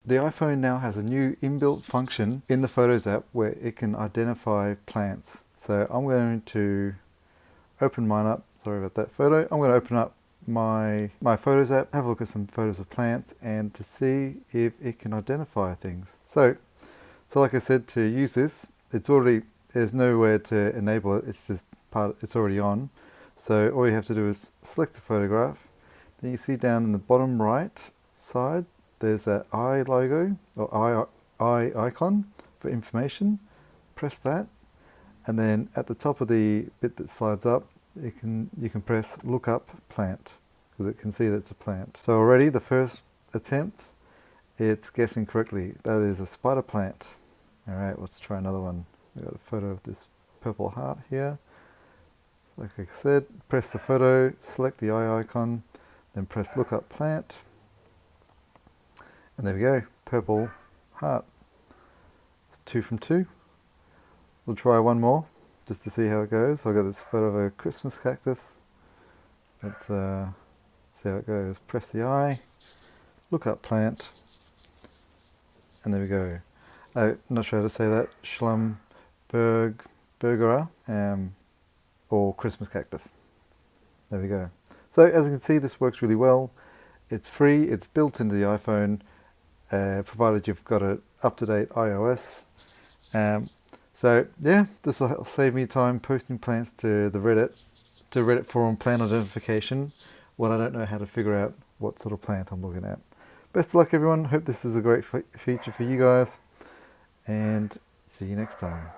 The iPhone now has a new inbuilt function in the Photos app where it can identify plants. So I'm going to open mine up. Sorry about that photo. I'm going to open up my Photos app, have a look at some photos of plants and to see if it can identify things. So like I said, to use this, there's nowhere to enable it. It's already on. So all you have to do is select a photograph. Then you see down in the bottom right side, there's that eye logo or eye icon for information. Press that, and then at the top of the bit that slides up, you can press look up plant because it can see that it's a plant. So already the first attempt, it's guessing correctly. That is a spider plant. All right, let's try another one. We've got a photo of this purple heart here. Like I said, press the photo, select the eye icon, then press look up plant. And there we go, purple heart. It's 2 from 2. We'll try one more just to see how it goes. So I've got this photo of a Christmas cactus. Let's see how it goes. Press the eye, look up plant, and there we go. I'm not sure how to say that. Schlumbergera, or Christmas cactus. There we go. So as you can see, this works really well. It's free, it's built into the iPhone, provided you've got an up-to-date iOS. So yeah, this will save me time posting plants to the Reddit forum plant identification when I don't know how to figure out what sort of plant I'm looking at. Best of luck everyone, hope this is a great feature for you guys, and see you next time.